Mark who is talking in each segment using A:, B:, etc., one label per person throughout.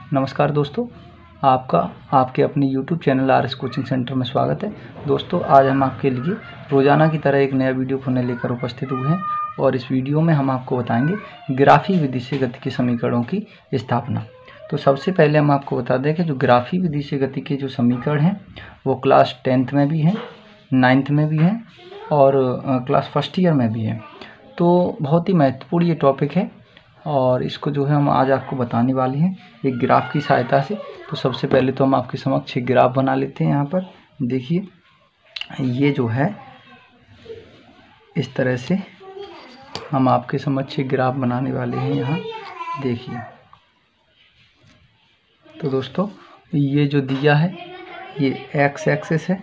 A: नमस्कार दोस्तों, आपका आपके अपने YouTube channel R S coaching centre में स्वागत है। दोस्तों, आज हम आपके लिए रोज़ाना की तरह एक नया वीडियो पुनः लेकर उपस्थित हुए हैं और इस वीडियो में हम आपको बताएंगे ग्राफी विधि से गति के समीकरणों की स्थापना। तो सबसे पहले हम आपको बता दें कि जो ग्राफी विधि से गति के जो समीकरण हैं वो क्लास 10th में भी हैं, 9th में भी हैं और क्लास फर्स्ट ईयर में भी हैं। तो बहुत ही महत्वपूर्ण ये टॉपिक है और इसको जो है हम आज आपको बताने वाले हैं एक ग्राफ की सहायता से। तो सबसे पहले तो हम आपके समक्ष एक ग्राफ बना लेते हैं। यहाँ पर देखिए, ये जो है इस तरह से हम आपके समक्ष एक ग्राफ बनाने वाले हैं। यहाँ देखिए, तो दोस्तों ये जो दिया है ये एक्स एक्सिस है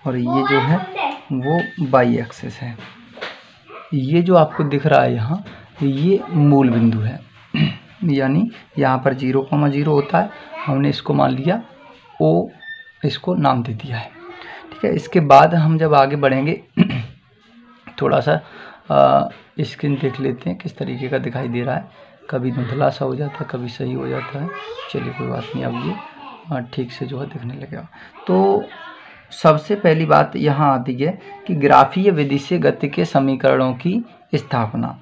A: और ये जो है वो वाई एक्सिस है। ये जो आपको दिख रहा है यहाँ, ये मूल बिंदु है, यानी यहाँ पर 0,0 होता है। हमने इसको मान लिया O, इसको नाम दे दिया है। ठीक है, इसके बाद हम जब आगे बढ़ेंगे थोड़ा सा स्क्रीन देख लेते हैं किस तरीके का दिखाई दे रहा है। कभी धुंधला सा हो जाता है, कभी सही हो जाता है। चलिए कोई बात नहीं, अब ये ठीक से जो है दिखने लगेगा। तो सबसे पहली बात यहाँ आती है कि ग्राफीय विधि से गति के समीकरणों की स्थापना।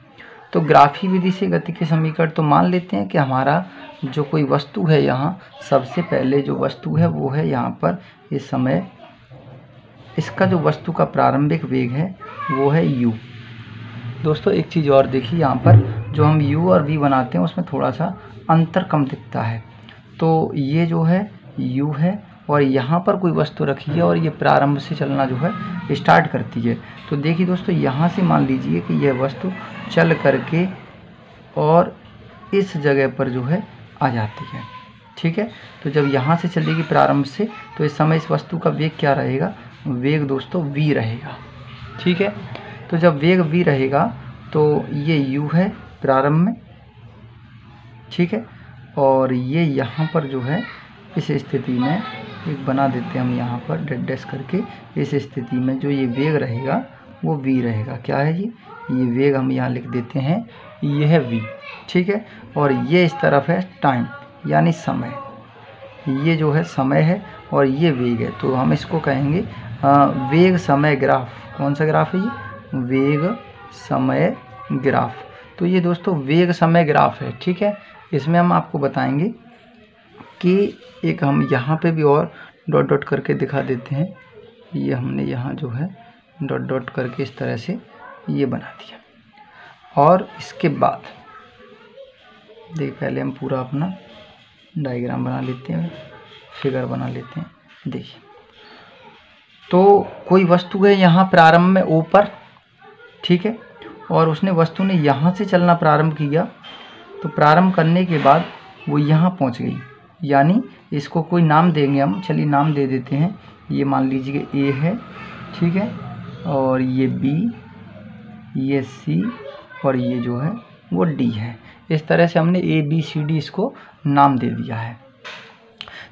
A: तो ग्राफी विधि से गति के समीकरण, तो मान लेते हैं कि हमारा जो कोई वस्तु है, यहाँ सबसे पहले जो वस्तु है वो है यहाँ पर इस समय इसका जो वस्तु का प्रारंभिक वेग है वो है u। दोस्तों एक चीज़ और देखिए, यहाँ पर जो हम u और v बनाते हैं उसमें थोड़ा सा अंतर कम दिखता है। तो ये जो है u है और यहाँ पर कोई वस्तु रखी है और ये प्रारंभ से चलना जो है स्टार्ट करती है। तो देखिए दोस्तों, यहाँ से मान लीजिए कि यह वस्तु चल करके और इस जगह पर जो है आ जाती है। ठीक है, तो जब यहाँ से चलेगी प्रारंभ से, तो इस समय इस वस्तु का वेग क्या रहेगा? वेग दोस्तों v रहेगा। ठीक है, तो जब वेग v रहेगा तो ये u है प्रारंभ में। ठीक है, और ये यहाँ पर जो है इस स्थिति में एक बना देते हैं हम यहाँ पर डैश करके। इस स्थिति में जो ये वेग रहेगा वो v रहेगा। क्या है ये वेग हम यहाँ लिख देते हैं, ये है v। ठीक है, और ये इस तरफ है टाइम यानी समय, ये जो है समय है और ये वेग है। तो हम इसको कहेंगे वेग समय ग्राफ। कौन सा ग्राफ है ये? वेग समय ग्राफ। तो ये दोस्तों वेग समय ग्राफ है। ठीक है, इसमें हम आपको बताएंगे कि एक हम यहाँ पे भी और डॉट डॉट करके दिखा देते हैं। ये हमने यहाँ जो है डॉट डॉट करके इस तरह से ये बना दिया। और इसके बाद देखिए, पहले हम पूरा अपना डायग्राम बना लेते हैं, फिगर बना लेते हैं। देखिए, तो कोई वस्तु है यहाँ प्रारंभ में O पर। ठीक है, और उसने वस्तु ने यहाँ से चलना प्रारंभ किया। तो प्रारंभ करने के बाद वो यहाँ पहुँच गई, यानी इसको कोई नाम देंगे हम। चलिए नाम दे देते हैं। ये मान लीजिए A है। ठीक है, और ये B, ये C और ये जो है वो D है। इस तरह से हमने ABCD इसको नाम दे दिया है।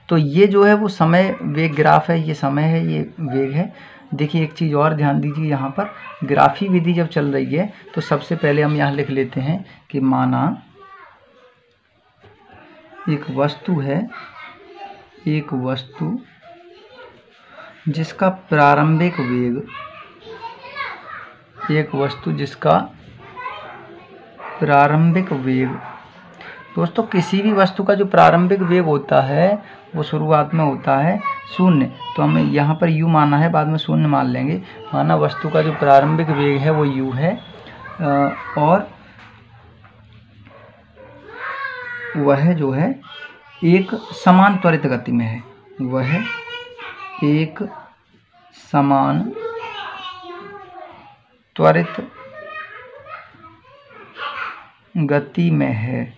A: तो ये जो है वो समय वेग ग्राफ है, ये समय है, ये वेग है। देखिए एक चीज़ और ध्यान दीजिए, यहाँ पर ग्राफी विधि जब चल रही है तो सबसे पहले हम यहाँ लिख लेते हैं कि माना एक वस्तु है, एक वस्तु जिसका प्रारंभिक वेग, एक वस्तु जिसका प्रारंभिक वेग, दोस्तों किसी भी वस्तु का जो प्रारंभिक वेग होता है वो शुरुआत में होता है 0। तो हमें यहाँ पर u माना है, बाद में 0 मान लेंगे। माना वस्तु का जो प्रारंभिक वेग है वो u है और वह जो है एक समान त्वरित गति में है। वह एक समान त्वरित गति में है।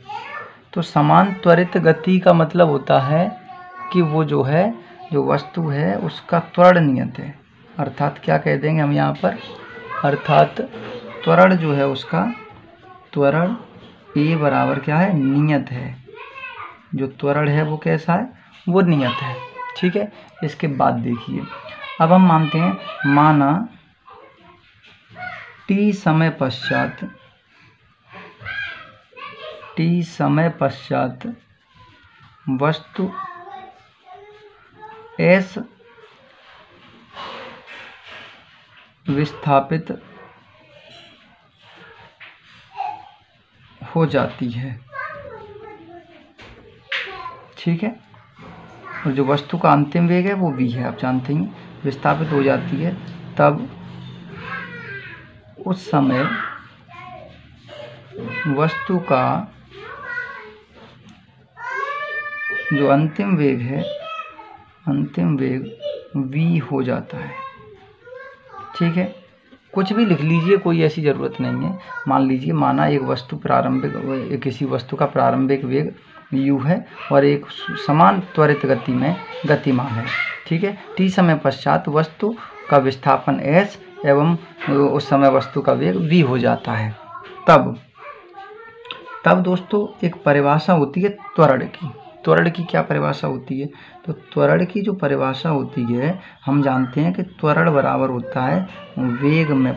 A: तो समान त्वरित गति का मतलब होता है कि वो जो है, जो वस्तु है उसका त्वरण नियत है। अर्थात क्या कह देंगे हम यहाँ पर? अर्थात त्वरण जो है उसका, त्वरण A बराबर क्या है? नियत है। जो त्वरण है वो कैसा है? वो नियत है। ठीक है, इसके बाद देखिए, अब हम मानते हैं, माना t समय पश्चात वस्तु S विस्थापित हो जाती है, ठीक है। और जो वस्तु का अंतिम वेग है वो v है, आप जानते हैं, विस्थापित हो जाती है, तब उस समय वस्तु का जो अंतिम वेग है, अंतिम वेग v हो जाता है, ठीक है। कुछ भी लिख लीजिए, कोई ऐसी ज़रूरत नहीं है। मान लीजिए, माना एक वस्तु प्रारंभिक, किसी वस्तु का प्रारंभिक वेग u है और एक समान त्वरित गति में गतिमान है, ठीक है। t समय पश्चात वस्तु का विस्थापन s एवं उस समय वस्तु का वेग v हो जाता है। तब दोस्तों एक परिभाषा होती है त्वरण की। त्वरण की क्या परिभाषा होती है? तो त्वरण की जो परिभाषा होती है, हम जानते हैं कि त्वरण बराबर होता है वेग में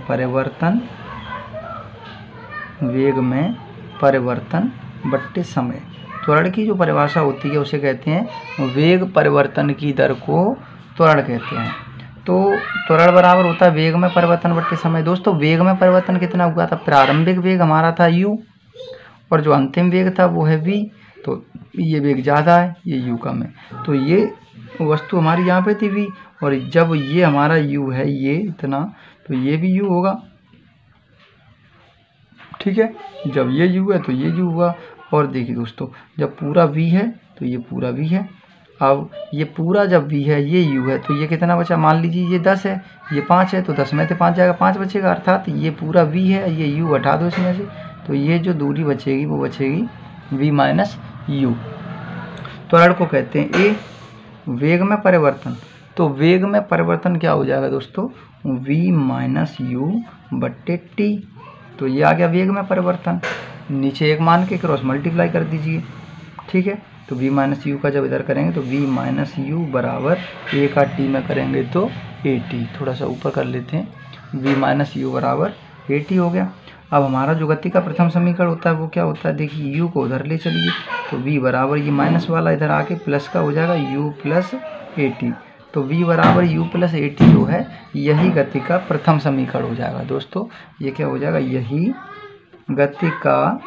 A: परिवर्तन बट्टे समय। त्वरण की जो परिभाषा होती है उसे कहते हैं वेग परिवर्तन की दर को त्वरण कहते हैं। तो त्वरण बराबर होता है वेग में परिवर्तन बट्टे समय। दोस्तों वेग में परिवर्तन कितना हुआ था? प्रारंभिक वेग हमारा था u और जो अंतिम वेग था वो है v। तो ये वेग ज़्यादा है, ये u कम है, तो ये वस्तु हमारी यहाँ पे थी v, और जब ये हमारा u है ये इतना, तो ये भी u होगा, ठीक है। जब ये u है तो ये u हुआ। और देखिए दोस्तों, जब पूरा v है तो ये पूरा v है। अब ये पूरा जब v है, ये u है, तो ये कितना बचा? मान लीजिए ये 10 है, ये 5 है, तो 10 में से 5 जाएगा, 5 बचेगा, अर्थात ये पूरा v है, ये u हटा दो इसमें से, तो ये जो दूरी बचेगी वो बचेगी v माइनस u। त्वरण को कहते हैं a। वेग में परिवर्तन, तो वेग में परिवर्तन क्या हो जाएगा दोस्तों? v माइनस u बट्टे t। तो ये आ गया वेग में परिवर्तन। नीचे एक मान के क्रॉस मल्टीप्लाई कर दीजिए, ठीक है। तो v माइनस यू का जब इधर करेंगे तो v माइनस यू बराबर a का t में करेंगे तो at। थोड़ा सा ऊपर कर लेते हैं, v माइनस यू बराबर at हो गया। अब हमारा जो गति का प्रथम समीकरण होता है वो क्या होता है? देखिए u को उधर ले चलिए, तो v बराबर ये माइनस वाला इधर आके प्लस का हो जाएगा u प्लस at। तो v बराबर u प्लस at जो है यही गति का प्रथम समीकरण हो जाएगा। दोस्तों ये क्या हो जाएगा? यही गति का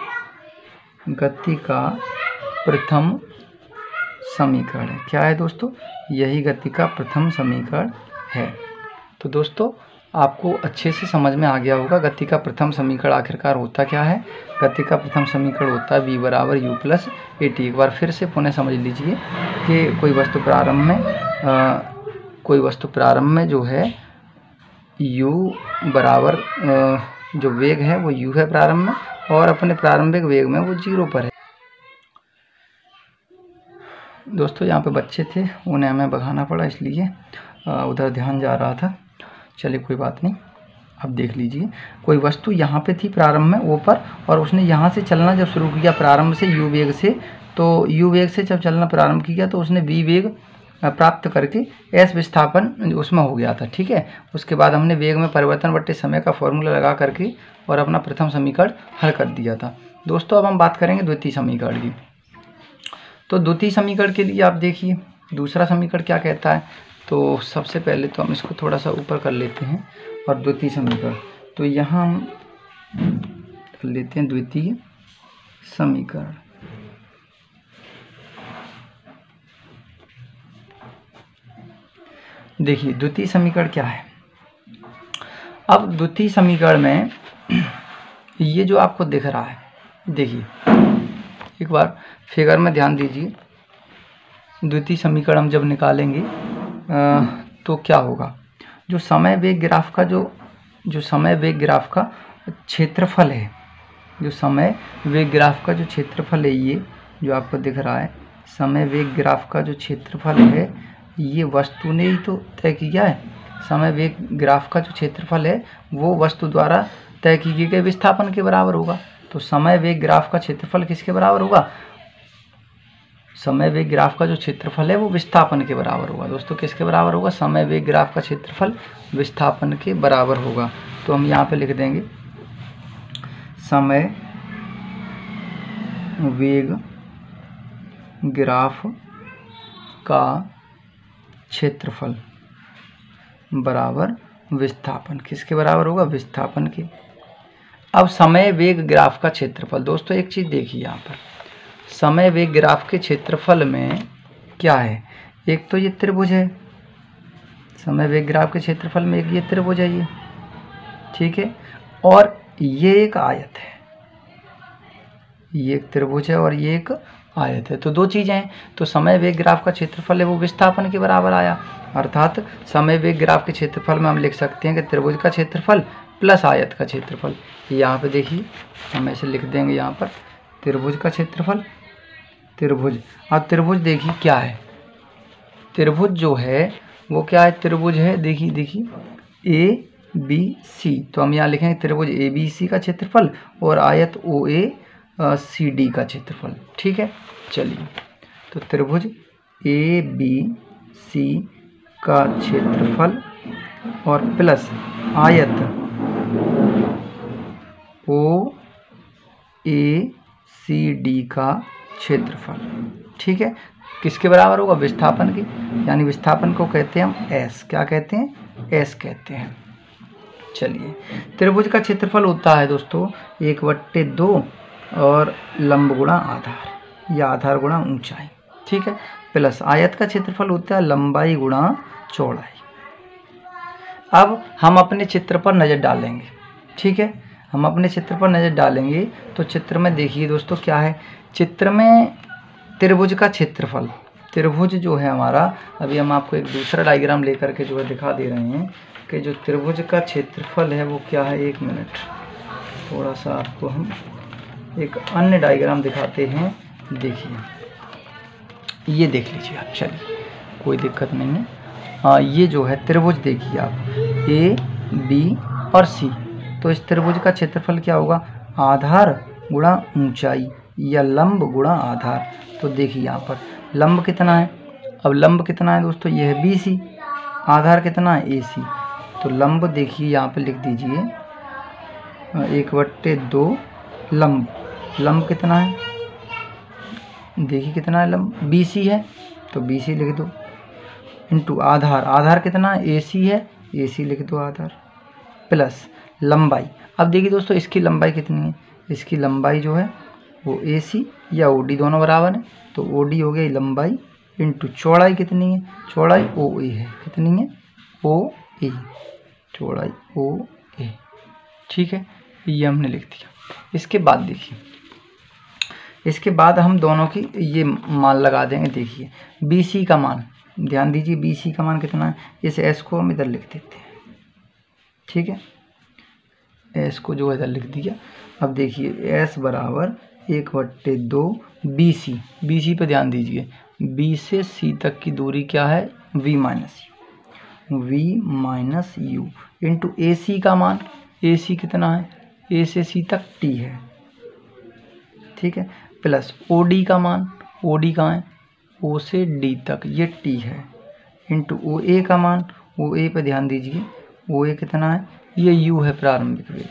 A: प्रथम समीकरण है। क्या है दोस्तों? यही गति का प्रथम समीकरण है। तो दोस्तों आपको अच्छे से समझ में आ गया होगा गति का प्रथम समीकरण आखिरकार होता क्या है। गति का प्रथम समीकरण होता है v बराबर u प्लस at। एक बार फिर से पुनः समझ लीजिए कि कोई वस्तु प्रारंभ में जो है u बराबर जो वेग है वो u है प्रारंभ में, और अपने प्रारंभिक वेग में वो 0 पर है। दोस्तों यहाँ पे बच्चे थे, उन्हें हमें भगाना पड़ा, इसलिए उधर ध्यान जा रहा था। चलिए कोई बात नहीं। अब देख लीजिए, कोई वस्तु यहाँ पे थी प्रारंभ में ऊपर, और उसने यहाँ से चलना जब शुरू किया प्रारंभ से u वेग से, तो u वेग से जब चलना प्रारंभ किया तो उसने v वेग प्राप्त करके s विस्थापन उसमें हो गया था, ठीक है। उसके बाद हमने वेग में परिवर्तन बट्टे समय का फॉर्मूला लगा करके और अपना प्रथम समीकरण हल कर दिया था। दोस्तों अब हम बात करेंगे द्वितीय समीकरण की। तो द्वितीय समीकरण के लिए आप देखिए दूसरा समीकरण क्या कहता है। तो सबसे पहले तो हम इसको थोड़ा सा ऊपर कर लेते हैं, और द्वितीय समीकरण, तो यहाँ हम लेते हैं द्वितीय समीकरण। देखिए द्वितीय समीकरण क्या है। अब द्वितीय समीकरण में ये जो आपको दिख रहा है, देखिए एक बार फिगर में ध्यान दीजिए। द्वितीय समीकरण हम जब निकालेंगे तो क्या होगा? जो समय वेग ग्राफ का क्षेत्रफल है, जो समय वेग ग्राफ का जो क्षेत्रफल है, ये जो आपको दिख रहा है समय वेग ग्राफ का जो क्षेत्रफल है, ये वस्तु ने ही तो तय किया है। समय वेग ग्राफ का जो क्षेत्रफल है वो वस्तु द्वारा तय किए गए विस्थापन के बराबर होगा। तो समय वेग ग्राफ का क्षेत्रफल किसके बराबर होगा? समय वेग ग्राफ का जो क्षेत्रफल है वो विस्थापन के बराबर होगा। दोस्तों किसके बराबर होगा? समय वेग ग्राफ का क्षेत्रफल विस्थापन के बराबर होगा। तो हम यहाँ पे लिख देंगे समय वेग ग्राफ का क्षेत्रफल बराबर विस्थापन, किसके बराबर होगा? विस्थापन के। अब समय वेग ग्राफ का क्षेत्रफल, दोस्तों एक चीज़ देखिए यहाँ पर, समय वेग ग्राफ के क्षेत्रफल में क्या है? एक तो ये त्रिभुज है, समय वेग ग्राफ के क्षेत्रफल में एक ये त्रिभुज है ये, ठीक है, और ये एक आयत है, ये एक त्रिभुज है और ये एक आयत है। तो दो चीज़ें हैं, तो समय वेग ग्राफ का क्षेत्रफल है वो विस्थापन के बराबर आया, अर्थात समय वेग ग्राफ के क्षेत्रफल में हम लिख सकते हैं कि त्रिभुज का क्षेत्रफल प्लस आयत का क्षेत्रफल। यहाँ पे देखिए हम ऐसे लिख देंगे यहाँ पर त्रिभुज का क्षेत्रफल, त्रिभुज। अब त्रिभुज देखिए क्या है, त्रिभुज जो है वो क्या है? त्रिभुज है, देखिए ए बी सी, तो हम यहाँ लिखेंगे त्रिभुज ए बी सी का क्षेत्रफल और आयत ओ ए सी डी का क्षेत्रफल, ठीक है। चलिए, तो त्रिभुज ए बी सी का क्षेत्रफल और प्लस आयत ओ ए सी डी का क्षेत्रफल, ठीक है, किसके बराबर होगा? विस्थापन के, यानी विस्थापन को कहते हैं हम एस, क्या कहते हैं? एस कहते हैं। चलिए, त्रिभुज का क्षेत्रफल होता है दोस्तों 1/2 और लंब गुणा आधार या आधार गुणा ऊंचाई, ठीक है, प्लस आयत का क्षेत्रफल होता है लंबाई गुणा चौड़ाई। अब हम अपने चित्र पर नज़र डालेंगे, ठीक है, हम अपने चित्र पर नज़र डालेंगे तो चित्र में देखिए दोस्तों क्या है, चित्र में त्रिभुज का क्षेत्रफल, त्रिभुज जो है हमारा, अभी हम आपको एक दूसरा डायग्राम लेकर के जो है दिखा दे रहे हैं कि जो त्रिभुज का क्षेत्रफल है वो क्या है। एक मिनट, थोड़ा सा आपको हम एक अन्य डायग्राम दिखाते हैं, देखिए ये देख लीजिए आप, चलिए कोई दिक्कत नहीं है। ये जो है त्रिभुज देखिए आप, ए बी और सी, तो इस त्रिभुज का क्षेत्रफल क्या होगा? आधार गुणा ऊंचाई या लंब गुणा आधार। तो देखिए यहाँ पर लंब कितना है, अब लंब कितना है दोस्तों? ये है बी सी, आधार कितना है? ए सी, तो लंब देखिए यहाँ पे लिख दीजिए 1/2 लंब, लंब कितना है? देखिए कितना है लंब? बी सी है, तो बी सी लिख दो, इंटू आधार, आधार कितना है? ए सी है, ए सी लिख दो आधार, प्लस लंबाई। अब देखिए दोस्तों इसकी लंबाई कितनी है? इसकी लंबाई जो है वो ए सी या ओ डी दोनों बराबर है, तो ओ डी हो गई लंबाई, इंटू चौड़ाई कितनी है? चौड़ाई ओ ए है, कितनी है? ओ ए, चौड़ाई ओ ए, ठीक है, ये हमने लिख दिया। इसके बाद देखिए, इसके बाद हम दोनों की ये मान लगा देंगे। देखिए बी सी का मान, ध्यान दीजिए बी सी का मान कितना है? इस एस को हम इधर लिख देते हैं, ठीक है, एस को जो इधर लिख दिया। अब देखिए एस बराबर 1/2 बी सी, बी सी पे ध्यान दीजिए, बी से सी तक की दूरी क्या है? वी माइनस यू इंटू ए सी का मान, ए सी कितना है? ए से सी तक टी है, ठीक है, प्लस ओ डी का मान, ओ डी कहाँ है? ओ से डी तक ये टी है, इंटू ओ ए का मान, ओ ए पे ध्यान दीजिए, ओ ए कितना है? ये यू है प्रारंभिक वेग,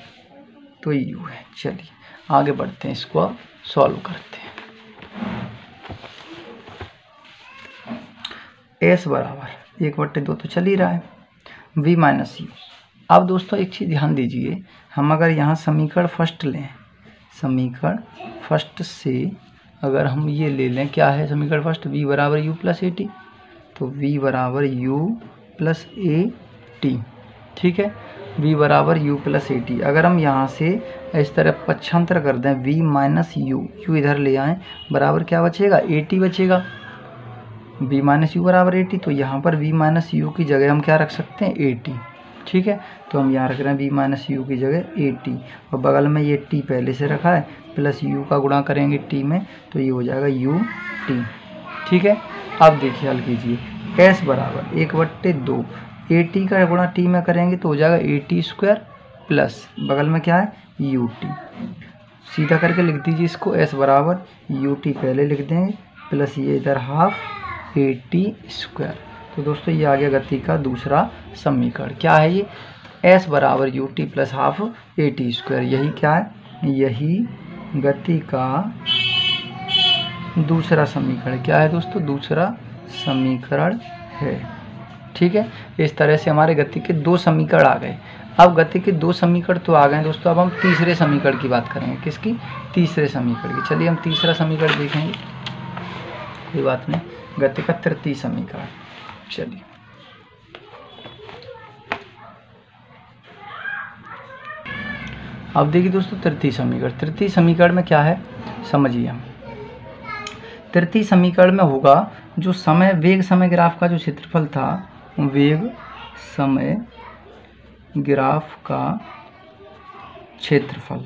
A: तो यू है। चलिए आगे बढ़ते हैं, इसको अब सॉल्व करते हैं। एस बराबर 1/2 तो चल ही रहा है, वी माइनस यू। अब दोस्तों एक चीज़ ध्यान दीजिए, हम अगर यहाँ समीकरण फर्स्ट लें, समीकरण फर्स्ट से अगर हम ये ले लें, क्या है समीकरण फर्स्ट? वी बराबर यू प्लस ए टी, तो वी बराबर यू प्लस ए टी, ठीक है, v बराबर u प्लस ए टी। अगर हम यहाँ से इस तरह पक्षांतर कर दें, v माइनस यू, यू इधर ले आएँ, बराबर क्या बचेगा? ए टी बचेगा, v माइनस यू बराबर ए टी, तो यहाँ पर v माइनस यू की जगह हम क्या रख सकते हैं? ए टी, ठीक है, तो हम यहाँ रख रहे हैं v माइनस यू की जगह ए टी, और बगल में ये t पहले से रखा है, प्लस u का गुणा करेंगे t में, तो ये हो जाएगा u t, ठीक है। अब देखिए हल कीजिए, s बराबर 1/2 ए टी का गुणा टी में करेंगे तो हो जाएगा ए टी स्क्वायर, प्लस बगल में क्या है? यू टी, सीधा करके लिख दीजिए इसको, एस बराबर यू टी पहले लिख देंगे, प्लस ये इधर हाफ ए टी स्क्वायर। तो दोस्तों ये आ गया गति का दूसरा समीकरण। क्या है ये? एस बराबर U T plus half A T square, यही क्या है? यही गति का दूसरा समीकरण क्या है दोस्तों, दूसरा समीकरण है। ठीक है, इस तरह से हमारे गति के 2 समीकरण आ गए। अब गति के 2 समीकरण तो आ गए दोस्तों, अब हम तीसरे समीकरण की बात करेंगे। किसकी, तीसरे समीकरण की। चलिए हम तीसरा समीकरण देखेंगे, कोई बात नहीं, गति का तृतीय समीकरण। चलिए अब देखिए दोस्तों तृतीय समीकरण। तृतीय समीकरण में क्या है समझिए हम। तृतीय समीकरण में होगा जो समय वेग समय ग्राफ का जो क्षेत्रफल था, वेग समय ग्राफ का क्षेत्रफल,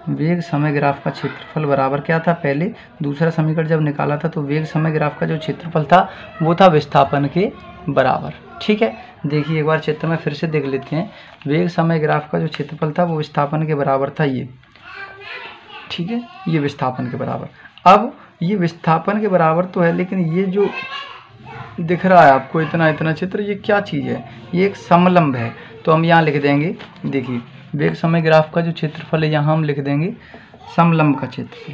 A: वेग समय ग्राफ का क्षेत्रफल बराबर क्या था, पहले दूसरा समीकरण जब निकाला था तो वेग समय ग्राफ का जो क्षेत्रफल था वो था विस्थापन के बराबर। ठीक है, देखिए एक बार चित्र में फिर से देख लेते हैं। वेग समय ग्राफ का जो क्षेत्रफल था वो विस्थापन के बराबर था ये। ठीक है, ये विस्थापन के बराबर। अब ये विस्थापन के बराबर तो है, लेकिन ये जो दिख रहा है आपको इतना इतना चित्र, ये क्या चीज़ है, ये एक समलंब है। तो हम यहाँ लिख देंगे, देखिए वेग समय ग्राफ का जो क्षेत्रफल है यहाँ हम लिख देंगे समलंब का क्षेत्रफल,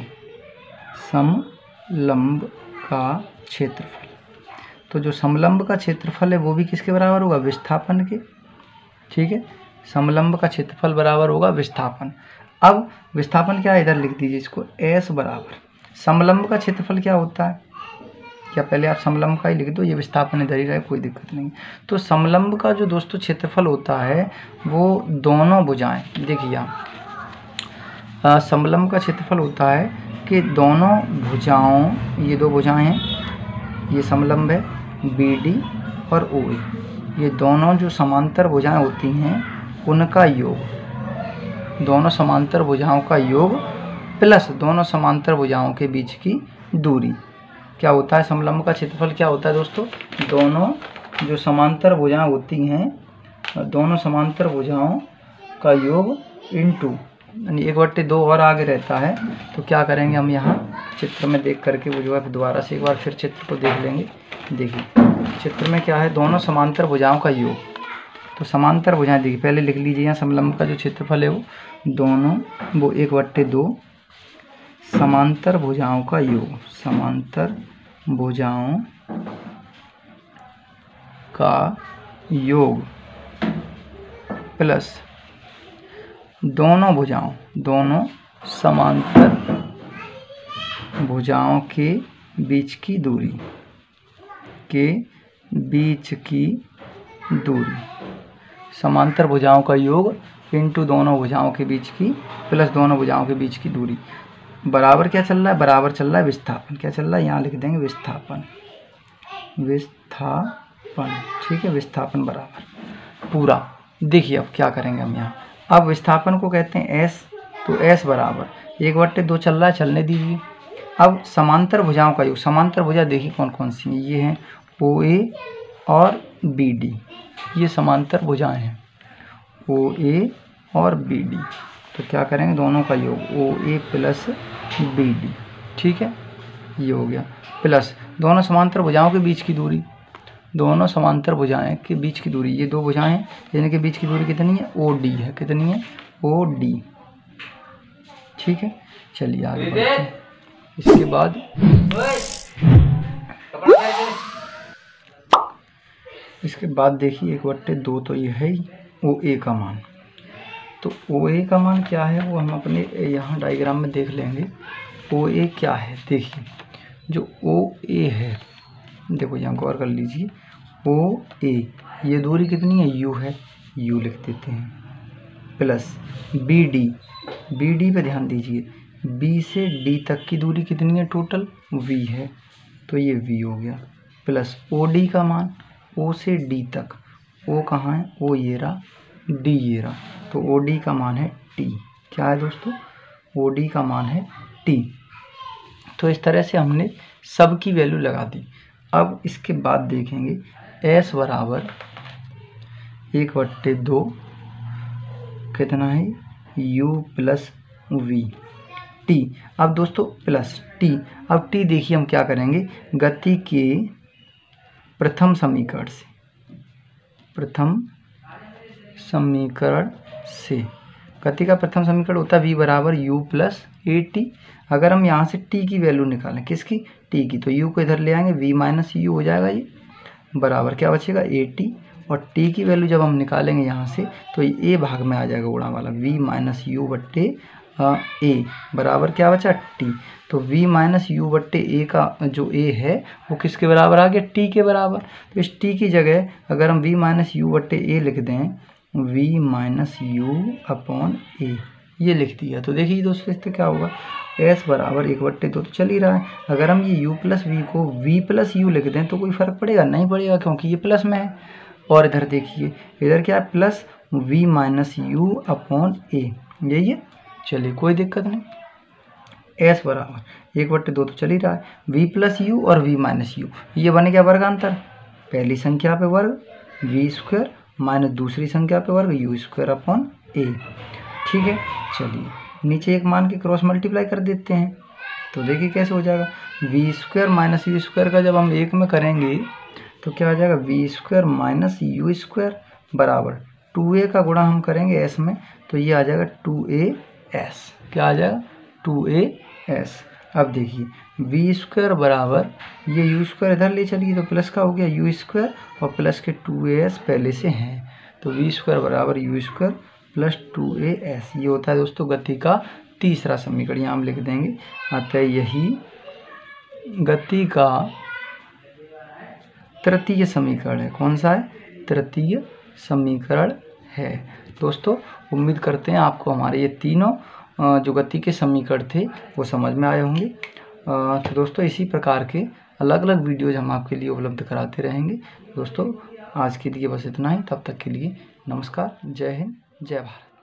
A: समलंब का क्षेत्रफल। तो जो समलंब का क्षेत्रफल है वो भी किसके बराबर होगा, विस्थापन के। ठीक है, समलंब का क्षेत्रफल बराबर होगा विस्थापन। अब विस्थापन क्या है, इधर लिख दीजिए इसको, S बराबर समलंब का क्षेत्रफल क्या होता है, या पहले आप समलंब का ही लिख दो, ये विस्थापन इधर ही रहे, कोई दिक्कत नहीं। तो समलंब का जो दोस्तों क्षेत्रफल होता है वो दोनों भुजाएं, देखिए यहाँ समलंब का क्षेत्रफल होता है कि दोनों भुजाओं, ये 2 भुजाएं हैं, ये समलंब है BD और OA, ये दोनों जो समांतर भुजाएं होती हैं उनका योग, दोनों समांतर भुजाओं का योग प्लस दोनों समांतर भुजाओं के बीच की दूरी क्या होता है। समलंब का क्षेत्रफल क्या होता है दोस्तों, दोनों जो समांतर भुजाएं होती हैं, दोनों समांतर भुजाओं का योग इंटू, यानी 1/2 और आगे रहता है। तो क्या करेंगे हम यहाँ चित्र में देख करके वो जो है दोबारा से एक बार फिर चित्र को देख लेंगे। देखिए चित्र में क्या है, दोनों समांतर भुजाओं का योग। तो समांतर भुजाएं देखिए पहले लिख लीजिए, यहाँ समलंब का जो क्षेत्रफल है वो दोनों, वो 1/2 समांतर भुजाओं का योग, समांतर भुजाओं का योग प्लस दोनों भुजाओं, दोनों समांतर भुजाओं के बीच की दूरी, के बीच की दूरी, समांतर भुजाओं का योग इंटू दोनों भुजाओं के बीच की प्लस दोनों भुजाओं के बीच की दूरी बराबर क्या चल रहा है, बराबर चल रहा है विस्थापन। क्या चल रहा है, यहाँ लिख देंगे विस्थापन, विस्थापन। ठीक है, विस्थापन बराबर पूरा। देखिए अब क्या करेंगे हम यहाँ, अब विस्थापन को कहते हैं S, तो S बराबर 1/2 चल रहा है, चलने दीजिए। अब समांतर भुजाओं का योग, समांतर भुजा देखिए कौन कौन सी हैं, ये हैं OA और BD, ये समांतर भुजाएं हैं OA और BD। तो क्या करेंगे, दोनों का योग OA प्लस BD। ठीक है, ये हो गया, प्लस दोनों समांतर भुजाओं के बीच की दूरी, दोनों समांतर भुजाएं के बीच की दूरी, ये 2 भुजाएं हैं, इनके बीच की दूरी कितनी है, OD है, कितनी है, OD। ठीक है, चलिए आगे बढ़ते हैं। इसके बाद देखिए 1/2 तो ये है ही OA का मान। तो OA का मान क्या है वो हम अपने यहाँ डायग्राम में देख लेंगे। OA क्या है, देखिए जो OA है, देखो यहाँ गौर कर लीजिए, OA ये दूरी कितनी है, U है, U लिख देते हैं, प्लस BD पे ध्यान दीजिए, B से D तक की दूरी कितनी है, टोटल V है, तो ये V हो गया, प्लस OD का मान, O से D तक, O कहाँ है, O ये रहा, D ये रहा, तो OD का मान है T। क्या है दोस्तों, OD का मान है T। तो इस तरह से हमने सब की वैल्यू लगा दी। अब इसके बाद देखेंगे S बराबर 1/2 कितना है, U प्लस V T। अब दोस्तों प्लस T, अब T देखिए हम क्या करेंगे, गति के प्रथम समीकरण से, प्रथम समीकरण से, गति का प्रथम समीकरण होता है V बराबर U प्लस AT। अगर हम यहाँ से टी की वैल्यू निकालें, किसकी, टी की, तो यू को इधर ले आएंगे, वी माइनस यू हो जाएगा ये, बराबर क्या बचेगा ए टी, और टी की वैल्यू जब हम निकालेंगे यहाँ से तो ये ए भाग में आ जाएगा गुणा वाला, वी माइनस यू बट्टे ए बराबर क्या बचा टी। तो v माइनस यू बट्टे ए का जो a है वो किसके बराबर आ गया, t के बराबर। तो इस t की जगह अगर हम v माइनस यू बट्टे ए लिख दें, v माइनस यू अपॉन ए, ये लिख दिया, तो देखिए दोस्तों इससे क्या होगा, s बराबर 1/2 तो चल ही रहा है। अगर हम ये u प्लस वी को v प्लस यू लिख दें तो कोई फ़र्क पड़ेगा, नहीं पड़ेगा, क्योंकि ये प्लस में है। और इधर देखिए, इधर क्या है, plus v minus u upon a, यही है, चलिए कोई दिक्कत नहीं। s बराबर 1/2 तो चल ही रहा है, v प्लस यू और v माइनस यू, ये बने क्या, वर्गांतर, पहली संख्या पे वर्ग v स्क्वायर माइनस दूसरी संख्या पे वर्ग u स्क्वायर अपॉन ए, ठीक है। चलिए नीचे एक मान के क्रॉस मल्टीप्लाई कर देते हैं, तो देखिए कैसे हो जाएगा, v square minus you square का जब हम एक में करेंगे तो क्या आ जाएगा, v square minus you square बराबर 2a का गुणा हम करेंगे s में, तो ये आ जाएगा 2as, क्या आ जाएगा 2as। अब देखिए v स्क्वायर बराबर ये u स्क्वायर इधर ले चलिए तो प्लस का हो गया u स्क्वायर और प्लस के 2as पहले से हैं, तो v स्क्वायर बराबर u स्क्वायर प्लस 2as, ये होता है दोस्तों गति का तीसरा समीकरण, यहाँ हम लिख देंगे। अतः यही गति का तृतीय समीकरण है। कौन सा है, तृतीय समीकरण है। दोस्तों उम्मीद करते हैं आपको हमारे ये तीनों जो गति के समीकरण थे वो समझ में आए होंगे। तो दोस्तों इसी प्रकार के अलग अलग वीडियोज हम आपके लिए उपलब्ध कराते रहेंगे। दोस्तों आज के लिए बस इतना ही, तब तक के लिए नमस्कार, जय हिंद, जय भारत।